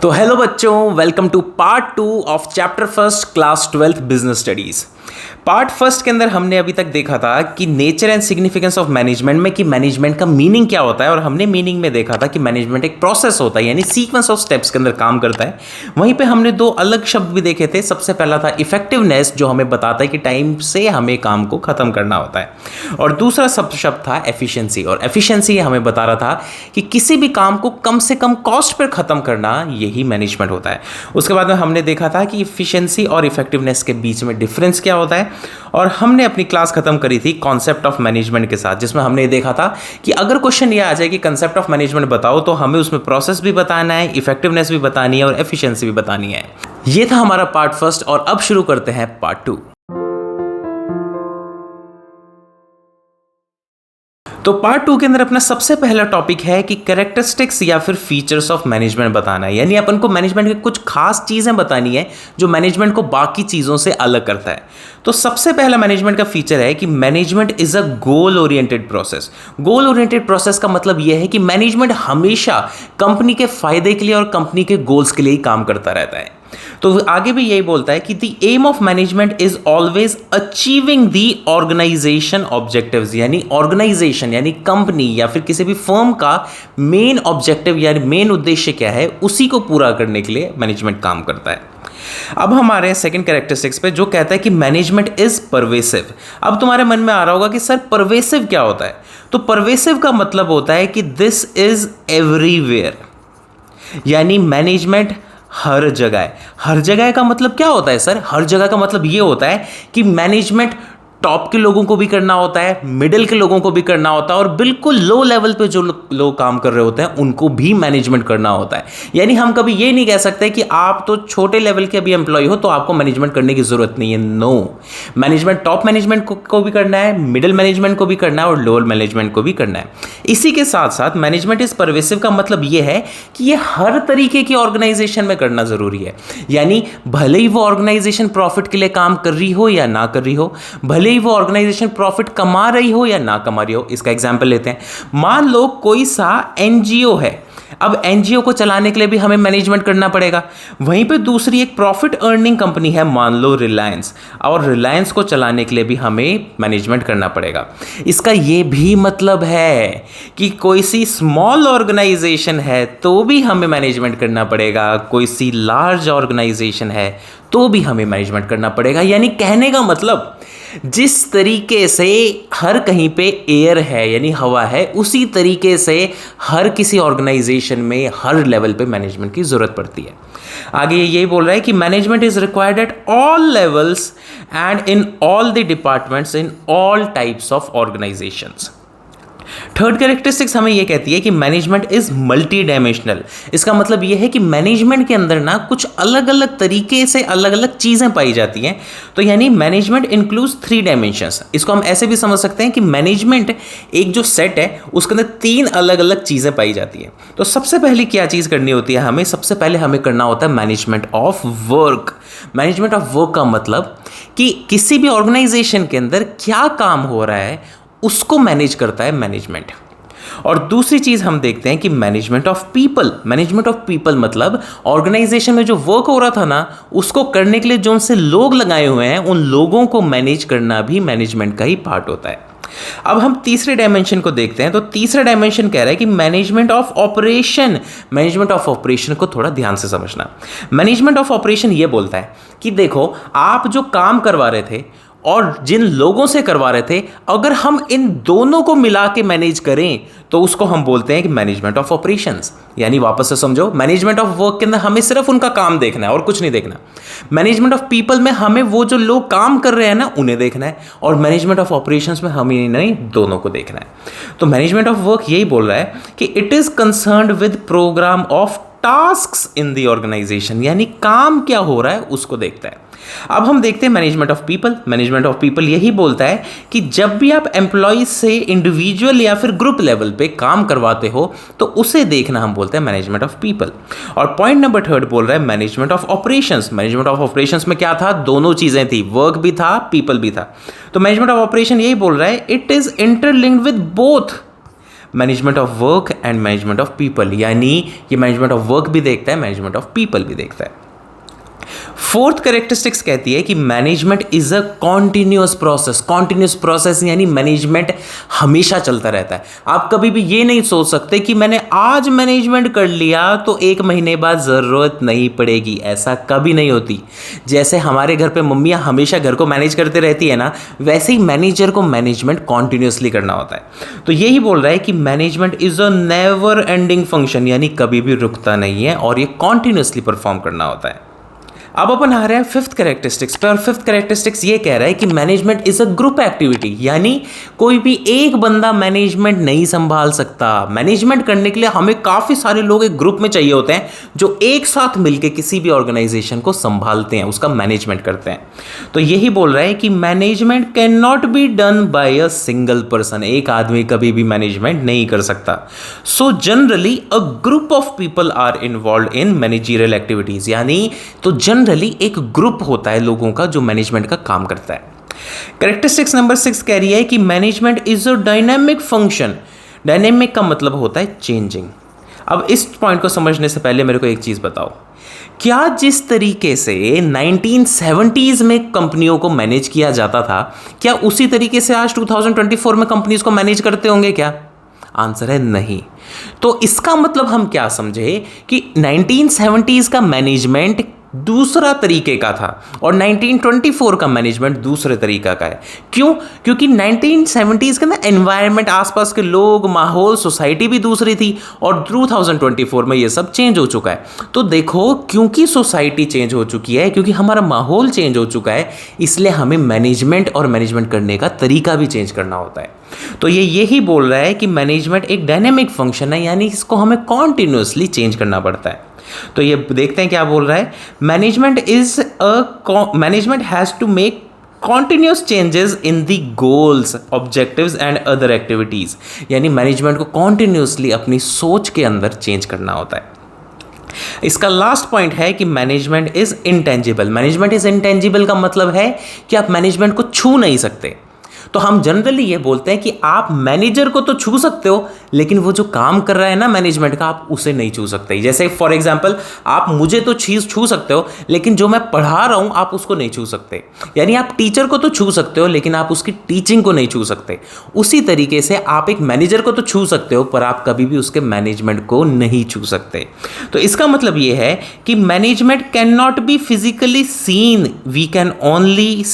तो हेलो बच्चों, welcome to part 2 of chapter first class 12 business studies. Part first के अंदर हमने अभी तक देखा था कि nature and significance of management में कि मैनेजमेंट का मीनिंग क्या होता है, और हमने मीनिंग में देखा था कि मैनेजमेंट एक प्रोसेस होता है, यानी सीक्वेंस ऑफ स्टेप्स के अंदर काम करता है। वहीं पे हमने दो अलग शब्द भी देखे थे। सबसे पहला था इफेक्टिवनेस, जो हमें बताता है कि टाइम से हमें काम को खत्म करना होता है, और दूसरा शब्द था एफिशिएंसी, और एफिशिएंसी हमें बता रहा था कि किसी भी काम को कम से कम कॉस्ट पर खत्म करना, यही मैनेजमेंट होता है। उसके बाद में हमने देखा था कि इफिशिएंसी और इफेक्टिवनेस के बीच में डिफरेंस क्या होता है, और हमने अपनी क्लास खत्म करी थी कॉन्सेप्ट ऑफ मैनेजमेंट के साथ, जिसमें हमने देखा था कि अगर क्वेश्चन ये आ जाए कि कॉन्सेप्ट ऑफ मैनेजमेंट बताओ, तो हमें उसमें प्रोसेस भी बताना है, इफेक्टिवनेस भी बतानी है और एफिशिएंसी भी बतानी है। ये था हमारा पार्ट फर्स्ट, और अब शुरू करते हैं पार्ट 2। तो पार्ट 2 के अंदर अपना सबसे पहला टॉपिक है कि कैरेक्टरिस्टिक्स या फिर फीचर्स ऑफ मैनेजमेंट बताना है, यानी अपन को मैनेजमेंट की कुछ खास चीजें बतानी है जो मैनेजमेंट को बाकी चीजों से अलग करता है। तो सबसे पहला मैनेजमेंट का फीचर है कि management is a goal oriented process. Goal oriented process का मतलब यह है कि मैनेजमेंट हमेशा कंपनी के फायदे के लिए और कंपनी के गोल्स के लिए ही काम करता रहता है। तो आगे भी यही बोलता है कि the aim of management is always achieving the organisation objectives, यानी ऑर्गेनाइजेशन यानी कंपनी या फिर किसी भी फर्म का मेन ऑब्जेक्टिव यानी मेन उद्देश्य क्या है, उसी को पूरा करने के लिए मैनेजमेंट काम करता है। अब हमारे सेकंड कैरेक्टरिस्टिक्स पे जो कहता है कि मैनेजमेंट इज परवेसिव। अब तुम्हारे मन में आ रहा होगा कि सर परवेसिव क्या होता है? तो परवेसिव का मतलब होता है कि दिस इज एवरीवेयर, यानी मैनेजमेंट हर जगह है। हर जगह का मतलब क्या होता है सर? हर जगह का मतलब ये होता है कि मैनेजमेंट टॉप के लोगों को भी करना होता है, मिडिल के लोगों को भी करना होता है, और बिल्कुल लो लेवल पे जो लोग काम कर रहे होते हैं उनको भी मैनेजमेंट करना होता है। यानी हम कभी ये नहीं कह सकते कि आप तो छोटे लेवल के अभी एम्प्लॉय हो तो आपको मैनेजमेंट करने की जरूरत नहीं है। नो, मैनेजमेंट टॉप मैनेजमेंट को भी करना है, मिडिल मैनेजमेंट को भी करना है और लोअर मैनेजमेंट को भी करना है। इसी के साथ साथ मैनेजमेंट इज परवेसिव का मतलब ये है कि ये हर तरीके की ऑर्गेनाइजेशन में करना जरूरी है। यानी भले ही वो ऑर्गेनाइजेशन प्रॉफिट के लिए काम कर रही हो या ना कर रही हो, भले ही वो ऑर्गेनाइजेशन प्रॉफिट कमा रही हो या ना कमा रही हो। इसका एग्जांपल लेते हैं। मान लो कोई सा एनजीओ है, अब एनजीओ को चलाने के लिए भी हमें मैनेजमेंट करना पड़ेगा। वहीं पे दूसरी एक प्रॉफिट अर्निंग कंपनी है, मान लो रिलायंस, और रिलायंस को चलाने के लिए भी हमें मैनेजमेंट करना पड़ेगा। इसका ये भी मतलब है कि कोई सी स्मॉल ऑर्गेनाइजेशन है तो भी हमें मैनेजमेंट करना पड़ेगा, कोई सी लार्ज ऑर्गेनाइजेशन है तो भी हमें मैनेजमेंट करना पड़ेगा। यानी कहने का मतलब जिस तरीके से हर कहीं पे एयर है यानी हवा है, उसी तरीके से हर किसी ऑर्गेनाइजेशन में हर लेवल पे मैनेजमेंट की जरूरत पड़ती है। आगे ये बोल रहा है कि management is required at all levels and in all the departments in all types of organisations. Third characteristics हमें यह कहती है कि मैनेजमेंट इज मल्टी डायमेंशनल। इसका मतलब यह है कि मैनेजमेंट के अंदर ना कुछ अलग अलग तरीके से अलग अलग चीजें पाई जाती हैं। तो यानी मैनेजमेंट इंक्लूड्स 3 डायमेंशंस। इसको हम ऐसे भी समझ सकते हैं कि मैनेजमेंट एक जो सेट है उसके अंदर 3 अलग अलग चीजें पाई जाती हैं। तो सबसे पहले क्या चीज करनी होती है हमें? सबसे पहले हमें करना होता है management of work. Management of work का मतलब कि किसी भी ऑर्गेनाइजेशन के अंदर क्या काम हो रहा है उसको मैनेज करता है मैनेजमेंट। और दूसरी चीज हम देखते हैं कि management of people. Management of people मतलब ऑर्गेनाइजेशन में जो वर्क हो रहा था ना, उसको करने के लिए जो उनसे लोग लगाए हुए हैं, उन लोगों को मैनेज करना भी मैनेजमेंट का ही पार्ट होता है। अब हम तीसरे डायमेंशन को देखते हैं। तो तीसरा डायमेंशन कह रहा है कि management of operation. Management of operation को थोड़ा ध्यान से समझना। मैनेजमेंट ऑफ ऑपरेशन ये बोलता है कि देखो, आप जो काम करवा रहे थे और जिन लोगों से करवा रहे थे, अगर हम इन दोनों को मिला के मैनेज करें तो उसको हम बोलते हैं कि मैनेजमेंट ऑफ ऑपरेशंस। यानी वापस से समझो, मैनेजमेंट ऑफ वर्क के अंदर हमें सिर्फ उनका काम देखना है और कुछ नहीं देखना। मैनेजमेंट ऑफ पीपल में हमें वो जो लोग काम कर रहे हैं ना उन्हें देखना है, और मैनेजमेंट ऑफ ऑपरेशंस में हमें नहीं, दोनों को देखना है। तो मैनेजमेंट ऑफ वर्क यही बोल रहा है कि it is concerned with programme of tasks in the organisation, यानी काम क्या हो रहा है उसको देखता है। अब हम देखते हैं management of people. Management of people यही बोलता है कि जब भी आप एम्प्लॉय से इंडिविजुअल या फिर ग्रुप लेवल पे काम करवाते हो तो उसे देखना हम बोलते हैं मैनेजमेंट ऑफ पीपल। और पॉइंट नंबर 3 बोल रहा है management of operations. Management of operations में क्या था? दोनों चीजें थी, वर्क भी था, पीपल भी था। तो मैनेजमेंट ऑफ ऑपरेशन यही बोल रहा है it is interlinked with both management of work and management of people, यानी ये मैनेजमेंट ऑफ वर्क भी देखता है, मैनेजमेंट ऑफ पीपल भी देखता है। फोर्थ कैरेक्टरिस्टिक्स कहती है कि management is a continuous process. Continuous process यानी मैनेजमेंट हमेशा चलता रहता है। आप कभी भी ये नहीं सोच सकते कि मैंने आज मैनेजमेंट कर लिया तो एक महीने बाद ज़रूरत नहीं पड़ेगी, ऐसा कभी नहीं होती। जैसे हमारे घर पे मम्मियाँ हमेशा घर को मैनेज करते रहती है ना, वैसे ही मैनेजर को मैनेजमेंट कॉन्टिन्यूअसली करना होता है। तो यही बोल रहा है कि management is a never ending function, यानी कभी भी रुकता नहीं है और ये कॉन्टिन्यूअसली परफॉर्म करना होता है। अब अपन आ रहे हैं फिफ्थ कैरेक्टरिस्टिक्स पे, और फिफ्थ कैरेक्टरिस्टिक्स ये कह रहा है कि management is a group activity, यानी कोई भी एक बंदा मैनेजमेंट नहीं संभाल सकता। मैनेजमेंट करने के लिए हमें काफ़ी सारे लोग एक ग्रुप में चाहिए होते हैं जो एक साथ मिलकर किसी भी ऑर्गेनाइजेशन को संभालते हैं, उसका मैनेजमेंट करते हैं। तो यही बोल रहा है कि management can not be done by a single person, एक आदमी कभी भी मैनेजमेंट नहीं कर सकता। So generally a group of people are involve in managerial activities, यानी तो जनरली एक ग्रुप होता है लोगों का जो मैनेजमेंट का काम करता है। कैरेक्टरिस्टिक्स नंबर 6 कह रही है कि management is a dynamic function. Dynamic का मतलब होता है चेंजिंग। अब इस पॉइंट को समझने से पहले मेरे को एक चीज बताओ, क्या जिस तरीके से 1970s में कंपनियों को मैनेज किया जाता था, क्या उसी तरीके से आज 2024 में कंपनीज को मैनेज करते होंगे क्या? आंसर है नहीं। तो इसका मतलब हम क्या समझे कि 1970s का मैनेजमेंट दूसरा तरीके का था और 1924 का मैनेजमेंट दूसरे तरीका का है। क्यों? क्योंकि 1970s के ना एनवायरनमेंट, आसपास के लोग, माहौल, सोसाइटी भी दूसरी थी और 2024 में ये सब चेंज हो चुका है। तो देखो, क्योंकि सोसाइटी चेंज हो चुकी है, क्योंकि हमारा माहौल चेंज हो चुका है, इसलिए हमें मैनेजमेंट और मैनेजमेंट करने का तरीका भी चेंज करना होता है। तो ये यही बोल रहा है कि मैनेजमेंट एक डायनेमिक फंक्शन है, यानी इसको हमें कॉन्टिन्यूसली चेंज करना पड़ता है। तो ये देखते हैं क्या बोल रहा है। Management has to make continuous changes in the goals, objectives and other activities, यानी मैनेजमेंट को कॉन्टिन्यूसली अपनी सोच के अंदर चेंज करना होता है। इसका लास्ट पॉइंट है कि management is intangible. Management is intangible का मतलब है कि आप मैनेजमेंट को छू नहीं सकते। तो हम जनरली ये बोलते हैं कि आप मैनेजर को तो छू सकते हो, लेकिन वो जो काम कर रहा है ना मैनेजमेंट का, आप उसे नहीं छू सकते। जैसे फॉर एग्जांपल, आप मुझे तो चीज़ छू सकते हो, लेकिन जो मैं पढ़ा रहा हूँ आप उसको नहीं छू सकते। यानी आप टीचर को तो छू सकते हो, लेकिन आप उसकी टीचिंग को नहीं छू सकते। उसी तरीके से आप एक मैनेजर को तो छू सकते हो, पर आप कभी भी उसके मैनेजमेंट को नहीं छू सकते। तो इसका मतलब ये है कि management can not be physically seen, we can only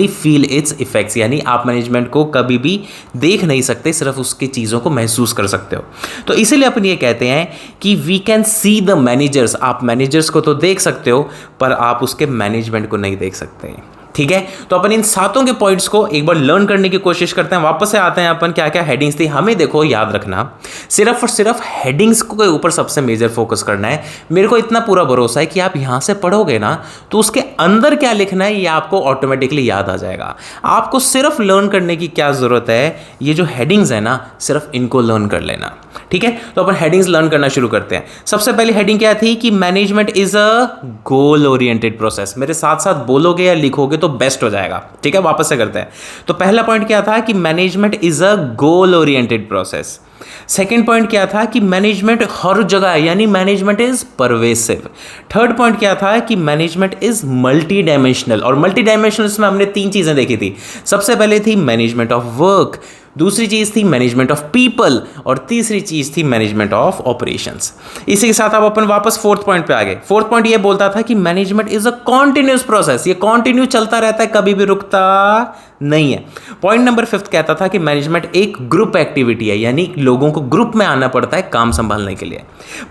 feel its effects, यानी आप मैनेजमेंट को कभी भी देख नहीं सकते, सिर्फ उसकी चीज़ों को महसूस कर सकते हो। तो इसीलिए अपन ये कहते हैं कि we can see the managers. आप मैनेजर्स को तो देख सकते हो, पर आप उसके मैनेजमेंट को नहीं देख सकते। ठीक है, तो अपन इन सातों के पॉइंट्स को एक बार लर्न करने की कोशिश करते हैं। वापस से आते हैं अपन, क्या क्या हेडिंग्स थी हमें देखो याद रखना, सिर्फ और सिर्फ हेडिंग्स के ऊपर सबसे मेजर फोकस करना है। मेरे को इतना पूरा भरोसा है कि आप यहाँ से पढ़ोगे ना तो उसके अंदर क्या लिखना है ये आपको ऑटोमेटिकली याद आ जाएगा। आपको सिर्फ लर्न करने की क्या ज़रूरत है, ये जो हेडिंग्स है ना, सिर्फ इनको लर्न कर लेना। ठीक है, तो अपन हेडिंग्स लर्न करना शुरू करते हैं। सबसे पहली हेडिंग क्या थी कि management is a goal oriented process. मेरे साथ साथ बोलोगे या लिखोगे तो बेस्ट हो जाएगा। ठीक है, वापस से करते हैं। तो पहला पॉइंट क्या था कि management is a goal oriented process. Second point क्या था कि मैनेजमेंट हर जगह है, यानी management is pervasive. Third point क्या था कि मैनेजमेंट इज मल्टी डायमेंशनल, और मल्टी डायमेंशनल में हमने तीन चीजें देखी थी। सबसे पहले थी मैनेजमेंट ऑफ वर्क, दूसरी चीज थी मैनेजमेंट ऑफ पीपल, और तीसरी चीज थी मैनेजमेंट ऑफ ऑपरेशंस। इसी के साथ अब अपन वापस फोर्थ पॉइंट पे आ गए। फोर्थ पॉइंट ये बोलता था कि management is a continuous process, ये कॉन्टिन्यू चलता रहता है, कभी भी रुकता नहीं है। पॉइंट नंबर फिफ्थ कहता था कि मैनेजमेंट एक ग्रुप एक्टिविटी है, यानी लोगों को ग्रुप में आना पड़ता है काम संभालने के लिए।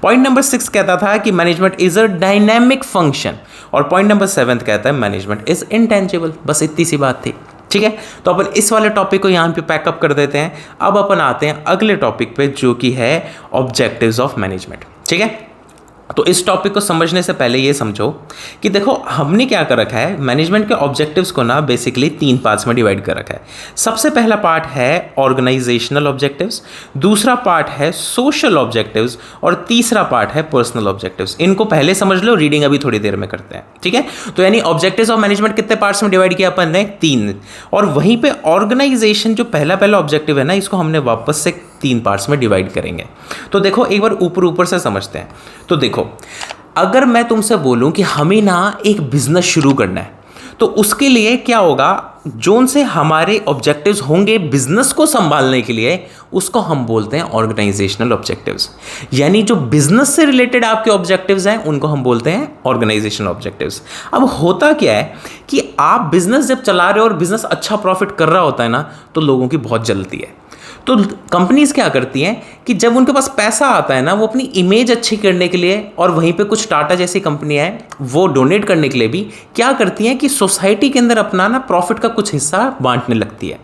पॉइंट नंबर 6 कहता था कि management is a dynamic function, और पॉइंट नंबर 7 कहता है मैनेजमेंट इज इंटेंजिबल। बस इतनी सी बात थी। ठीक है, तो अपन इस वाले टॉपिक को यहाँ पे पैकअप कर देते हैं। अब अपन आते हैं अगले टॉपिक पे, जो कि है ऑब्जेक्टिव्स ऑफ मैनेजमेंट। ठीक है, तो इस टॉपिक को समझने से पहले ये समझो कि देखो हमने क्या कर रखा है, मैनेजमेंट के ऑब्जेक्टिव्स को ना बेसिकली 3 पार्ट्स में डिवाइड कर रखा है। सबसे पहला पार्ट है ऑर्गेनाइजेशनल ऑब्जेक्टिव्स, दूसरा पार्ट है सोशल ऑब्जेक्टिव्स, और तीसरा पार्ट है पर्सनल ऑब्जेक्टिव्स। इनको पहले समझ लो, रीडिंग अभी थोड़ी देर में करते हैं। ठीक है, तो यानी ऑब्जेक्टिव्स ऑफ मैनेजमेंट कितने पार्ट्स में डिवाइड किया अपन ने? 3। और वहीं पे ऑर्गेनाइजेशन जो पहला ऑब्जेक्टिव है ना, इसको हमने वापस से 3 पार्ट्स में डिवाइड करेंगे। तो देखो एक बार ऊपर ऊपर से समझते हैं। तो देखो, अगर मैं तुमसे बोलूं कि हमें ना एक बिजनेस शुरू करना है, तो उसके लिए क्या होगा, जोन से हमारे ऑब्जेक्टिव्स होंगे बिजनेस को संभालने के लिए, उसको हम बोलते हैं ऑर्गेनाइजेशनल ऑब्जेक्टिव्स। यानी जो बिजनेस से रिलेटेड आपके ऑब्जेक्टिव्स हैं उनको हम बोलते हैं ऑर्गेनाइजेशनल ऑब्जेक्टिव्स। अब होता क्या है कि आप बिजनेस जब चला रहे हो और बिजनेस अच्छा प्रॉफिट कर रहा होता है ना, तो लोगों की बहुत जलती है। तो कंपनीज क्या करती हैं कि जब उनके पास पैसा आता है ना, वो अपनी इमेज अच्छी करने के लिए, और वहीं पे कुछ टाटा जैसी कंपनियां हैं वो डोनेट करने के लिए भी क्या करती हैं कि सोसाइटी के अंदर अपना ना प्रॉफिट का कुछ हिस्सा बांटने लगती है।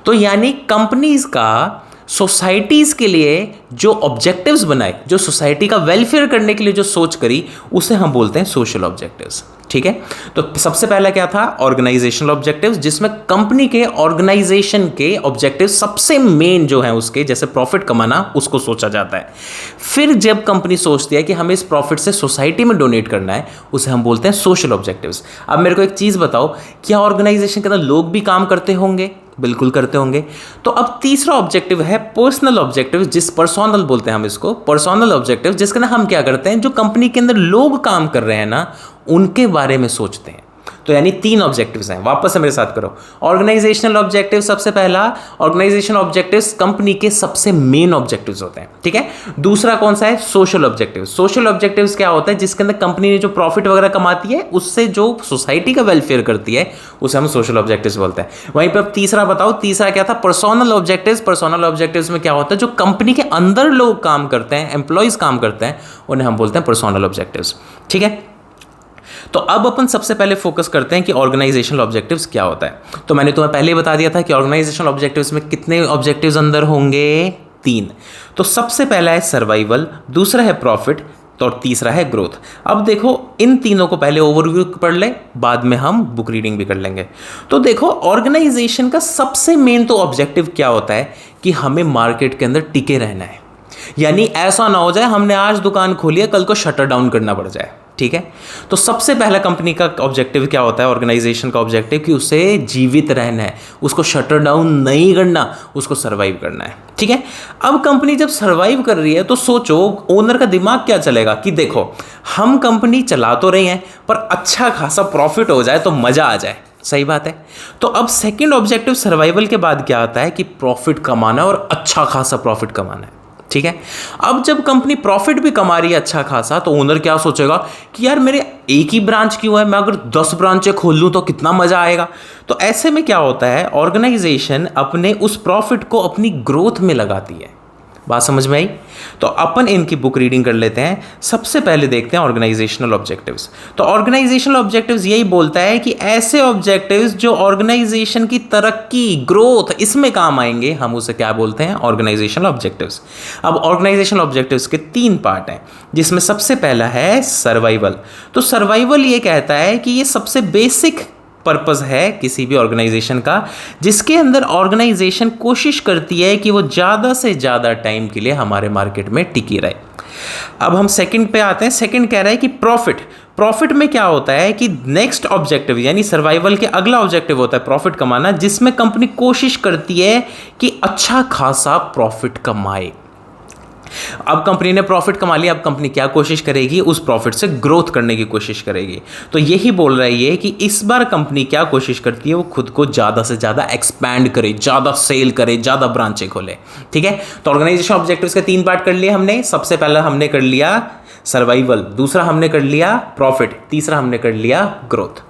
तो यानी कंपनीज का सोसाइटीज़ के लिए जो ऑब्जेक्टिव्स बनाए, जो सोसाइटी का वेलफेयर करने के लिए जो सोच करी, उसे हम बोलते हैं सोशल ऑब्जेक्टिव्स। ठीक है, तो सबसे पहला क्या था, ऑर्गेनाइजेशनल ऑब्जेक्टिव्स, जिसमें कंपनी के ऑर्गेनाइजेशन के ऑब्जेक्टिव सबसे मेन जो है उसके, जैसे प्रॉफिट कमाना, उसको सोचा जाता है। फिर जब कंपनी सोचती है कि हमें इस प्रॉफिट से सोसाइटी में डोनेट करना है, उसे हम बोलते हैं सोशल ऑब्जेक्टिव्स। अब मेरे को एक चीज़ बताओ, क्या ऑर्गेनाइजेशन के अंदर लोग भी काम करते होंगे? बिल्कुल करते होंगे। तो अब तीसरा ऑब्जेक्टिव है पर्सनल ऑब्जेक्टिव, जिस पर्सोनल बोलते हैं हम इसको, पर्सोनल ऑब्जेक्टिव, जिसके ना हम क्या करते हैं, जो कंपनी के अंदर लोग काम कर रहे हैं ना, उनके बारे में सोचते हैं। तो यानी 3 ऑब्जेक्टिव्स हैं। वापस से मेरे साथ करो। ऑर्गेनाइजेशनल ऑब्जेक्टिव सबसे पहला, ऑर्गेनाइजेशन ऑब्जेक्टिव्स कंपनी के सबसे मेन ऑब्जेक्टिव्स होते हैं। ठीक है, दूसरा कौन सा है, सोशल ऑब्जेक्टिव। सोशल ऑब्जेक्टिव्स क्या होता है, जिसके अंदर कंपनी ने जो प्रॉफिट वगैरह कमाती है उससे जो सोसाइटी का वेलफेयर करती है, उसे हम सोशल ऑब्जेक्टिव्स बोलते हैं। वहीं पर अब तीसरा बताओ, तीसरा क्या था, पर्सोनल ऑब्जेक्टिव्स। पर्सोनल ऑब्जेक्टिव्स में क्या होता है, जो कंपनी के अंदर लोग काम करते हैं, एम्प्लॉयज काम करते हैं, उन्हें हम बोलते हैं पर्सोनल ऑब्जेक्टिव्स। ठीक है, तो अब अपन सबसे पहले फोकस करते हैं कि ऑर्गेनाइजेशनल ऑब्जेक्टिव्स क्या होता है। तो मैंने तुम्हें पहले ही बता दिया था कि ऑर्गेनाइजेशनल ऑब्जेक्टिव्स में कितने ऑब्जेक्टिव्स अंदर होंगे, 3। तो सबसे पहला है सर्वाइवल, दूसरा है प्रॉफिट, तो तीसरा है ग्रोथ। अब देखो, इन तीनों को पहले ओवरव्यू पढ़ ले, बाद में हम बुक रीडिंग भी कर लेंगे। तो देखो, ऑर्गेनाइजेशन का सबसे मेन तो ऑब्जेक्टिव क्या होता है कि हमें मार्केट के अंदर टिके रहना है। यानी ऐसा ना हो जाए हमने आज दुकान खोली है, कल को शटर डाउन करना पड़ जाए। ठीक है, तो सबसे पहला कंपनी का ऑब्जेक्टिव क्या होता है, ऑर्गेनाइजेशन का ऑब्जेक्टिव, कि उसे जीवित रहना है, उसको शटर डाउन नहीं करना, उसको सर्वाइव करना है। ठीक है, अब कंपनी जब सर्वाइव कर रही है तो सोचो ओनर का दिमाग क्या चलेगा कि देखो हम कंपनी चला तो रहे हैं, पर अच्छा खासा प्रॉफिट हो जाए तो मजा आ जाए। सही बात है। तो अब सेकंड ऑब्जेक्टिव सर्वाइवल के बाद क्या आता है कि प्रॉफिट कमाना, और अच्छा खासा प्रॉफिट कमाना है। ठीक है, अब जब कंपनी प्रॉफिट भी कमा रही है अच्छा खासा, तो ओनर क्या सोचेगा कि यार मेरे एक ही ब्रांच क्यों है, मैं अगर 10 ब्रांचें खोल लूँ तो कितना मज़ा आएगा। तो ऐसे में क्या होता है, ऑर्गेनाइजेशन अपने उस प्रॉफिट को अपनी ग्रोथ में लगाती है। बात समझ में आई? तो अपन इनकी बुक रीडिंग कर लेते हैं। सबसे पहले देखते हैं ऑर्गेनाइजेशनल ऑब्जेक्टिव्स। तो ऑर्गेनाइजेशनल ऑब्जेक्टिव्स यही बोलता है कि ऐसे ऑब्जेक्टिव्स जो ऑर्गेनाइजेशन की तरक्की, ग्रोथ, इसमें काम आएंगे, हम उसे क्या बोलते हैं, ऑर्गेनाइजेशनल ऑब्जेक्टिव्स। अब ऑर्गेनाइजेशनल ऑब्जेक्टिव्स के 3 पार्ट हैं, जिसमें सबसे पहला है सर्वाइवल। तो सर्वाइवल ये कहता है कि ये सबसे बेसिक पर्पस है किसी भी ऑर्गेनाइजेशन का, जिसके अंदर ऑर्गेनाइजेशन कोशिश करती है कि वो ज़्यादा से ज़्यादा टाइम के लिए हमारे मार्केट में टिकी रहे। अब हम सेकंड पे आते हैं। सेकंड कह रहा है कि प्रॉफिट में क्या होता है कि नेक्स्ट ऑब्जेक्टिव, यानी सर्वाइवल के अगला ऑब्जेक्टिव होता है प्रॉफिट कमाना, जिसमें कंपनी कोशिश करती है कि अच्छा खासा प्रॉफिट कमाए। अब कंपनी ने प्रॉफिट कमा लिया, अब कंपनी क्या कोशिश करेगी, उस प्रॉफिट से ग्रोथ करने की कोशिश करेगी। तो यही बोल रहा है ये कि इस बार कंपनी क्या कोशिश करती है, वो खुद को ज़्यादा से ज़्यादा एक्सपैंड करे, ज़्यादा सेल करे, ज़्यादा ब्रांचें खोले। ठीक है, तो ऑर्गेनाइजेशन ऑब्जेक्टिव्स के 3 पार्ट कर लिए हमने। सबसे पहला हमने कर लिया सर्वाइवल, दूसरा हमने कर लिया प्रॉफिट, तीसरा हमने कर लिया ग्रोथ।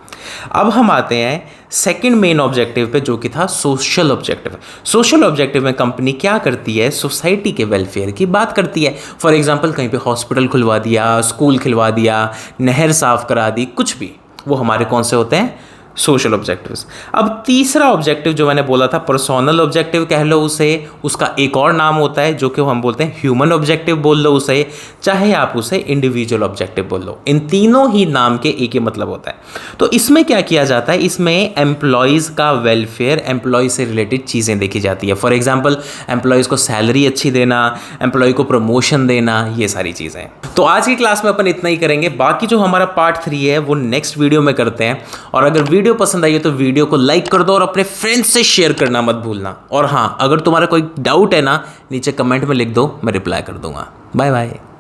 अब हम आते हैं सेकंड मेन ऑब्जेक्टिव पे, जो कि था सोशल ऑब्जेक्टिव। सोशल ऑब्जेक्टिव में कंपनी क्या करती है, सोसाइटी के वेलफेयर की बात करती है। फॉर एग्जांपल कहीं पे हॉस्पिटल खुलवा दिया, स्कूल खिलवा दिया, नहर साफ करा दी, कुछ भी, वो हमारे कौन से होते हैं, सोशल ऑब्जेक्टिव्स। अब तीसरा ऑब्जेक्टिव जो मैंने बोला था पर्सोनल ऑब्जेक्टिव कह लो उसे, उसका एक और नाम होता है जो कि हम बोलते हैं ह्यूमन ऑब्जेक्टिव बोल लो उसे, चाहे आप उसे इंडिविजुअल ऑब्जेक्टिव बोल लो। इन तीनों ही नाम के एक ही मतलब होता है। तो इसमें क्या किया जाता है, इसमें एम्प्लॉयज़ का वेलफेयर, एम्प्लॉय से रिलेटेड चीज़ें देखी जाती है। फॉर एग्जाम्पल एम्प्लॉयज़ को सैलरी अच्छी देना, एम्प्लॉय को प्रमोशन देना, ये सारी चीज़ें। तो आज की क्लास में अपन इतना ही करेंगे, बाकी जो हमारा पार्ट 3 है वो नेक्स्ट वीडियो में करते हैं। और अगर वीडियो पसंद आई है तो वीडियो को लाइक कर दो और अपने फ्रेंड्स से शेयर करना मत भूलना। और हाँ, अगर तुम्हारा कोई डाउट है ना, नीचे कमेंट में लिख दो, मैं रिप्लाई कर दूंगा। Bye bye.